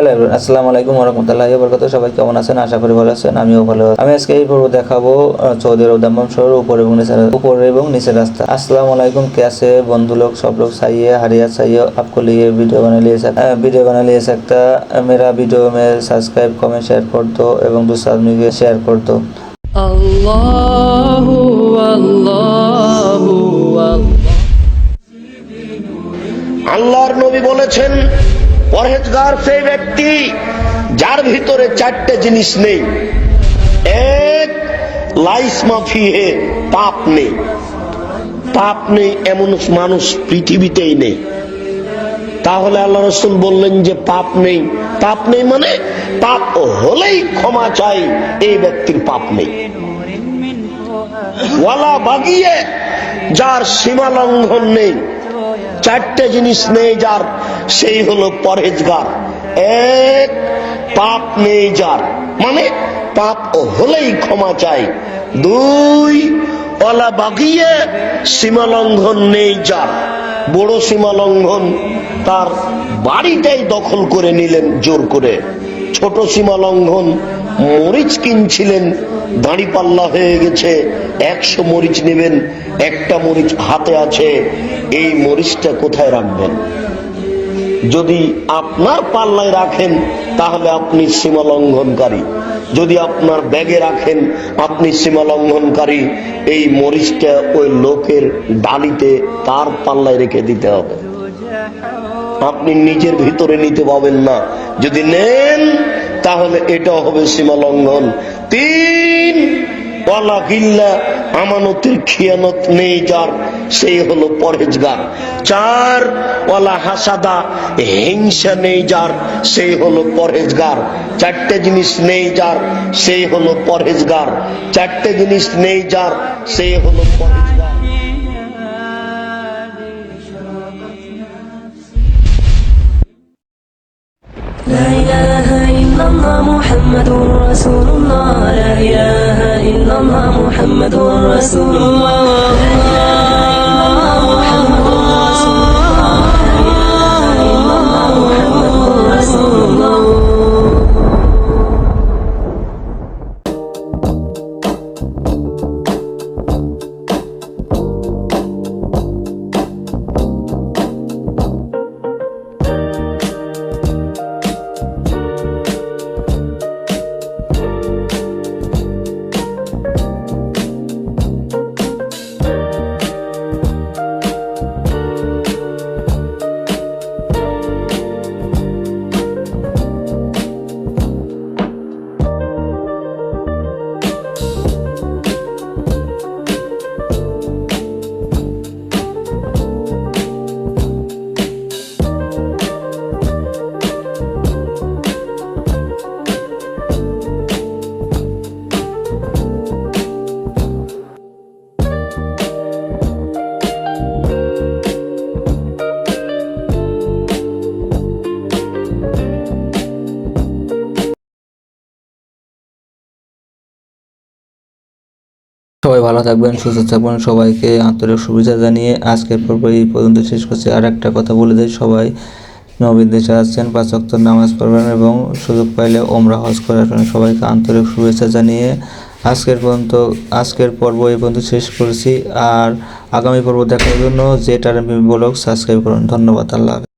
Hello everyone, আসসালামু আলাইকুম ওয়া রাহমাতুল্লাহি ওয়া বারাকাতুহু। সবাই কেমন আছেন? আশা করি ভালো আছেন। আমিও ভালো আছি। আমি আজকে এই পর্ব দেখাবো সৌদি আরব দাম্মাম শহরের উপর এবং নিচের রাস্তা। আসসালামু আলাইকুম, कैसे बंधु लोग सब लोग सही है? हरियत सही है? आपको लिए वीडियो बना लिए सकता मेरा वीडियो में सब्सक्राइब कमेंट शेयर कर दो एवं दूसरे आदमी के शेयर कर दो। আল্লাহু আল্লাহু আল্লাহর নবী বলেছেন, পরহেজগার সেই ব্যক্তি যার ভিতরে চারটে জিনিস নেই। এক, লাইস মাফি হে, পাপ নেই। পাপ নেই এমন মানুষ পৃথিবীতেই নেই। তাহলে আল্লাহ রাসূল বললেন যে পাপ নেই। পাপ নেই মানে পাপ হলেই ক্ষমা চাই, এই ব্যক্তির পাপ নেই। ওয়ালা বাগিয়ে, যার সীমা লঙ্ঘন নেই। চারটে জিনিস নেই যার, সেই হলো পরহেজগার। এক, পাপ নেই যার, মানে পাপ হলেই ক্ষমা চাই। দুই, ওয়ালা বাগিয়ে, সীমা লঙ্ঘন নেই যার। বড় সীমা লঙ্ঘন, তার বাড়িটাই দখল করে নিলেন জোর করে। ছোট সীমা লঙ্ঘন, মরিচ কিনছিলেন, দাঁড়িপাল্লা হয়ে গেছে, 100 মরিচ নেবেন, একটা মরিচ হাতে আছে, এই মরিচটা কোথায় রাখবেন? যদি আপনার পাল্লায় রাখেন তাহলে আপনি সীমা লঙ্ঘনকারী, যদি আপনার ব্যাগে রাখেন আপনি সীমা লঙ্ঘনকারী। এই মরিচটা ওই লোকের ডালিতে তার পাল্লায় রেখে দিতে হবে, আপনি নিজের ভিতরে নিতে পাবেন না। যদি নেন তাহলে এটা হবে সীমা লঙ্ঘন। তিন, ওয়ালা গিল্লা, আমানতের খিয়ানত নেই যার, সেই হলো পরহেজগার। চার, ওয়ালা হাসাদা, হিংসা নেই যার, সেই হলো পরহেজগার। চারটে জিনিস নেই যার, সেই হলো পরহেজগার। চারটে জিনিস নেই যার, সেই হলো পরহেজগার। لا إله إلا الله محمد رسول الله لا إله إلا الله محمد رسول الله محمد رسول الله لا إله إلا الله محمد رسول الله সবাই ভালো থাকবেন, সুস্থ থাকবেন। সবাইকে আন্তরিক শুভেচ্ছা জানিয়ে আজকের পর্ব এই পর্যন্ত শেষ করছি। আর একটা কথা বলে দেয়, সবাই নবীন দেশে আসছেন, 5 ওয়াক্ত নামাজ পড়বেন এবং সুযোগ পাইলে ওমরা হজ করে আসবেন। সবাইকে আন্তরিক শুভেচ্ছা জানিয়ে আজকের পর্ব এই পর্যন্ত শেষ করেছি। আর আগামী পর্ব দেখার জন্য Z R M blog subscribe করুন। ধন্যবাদ। আল্লাহ।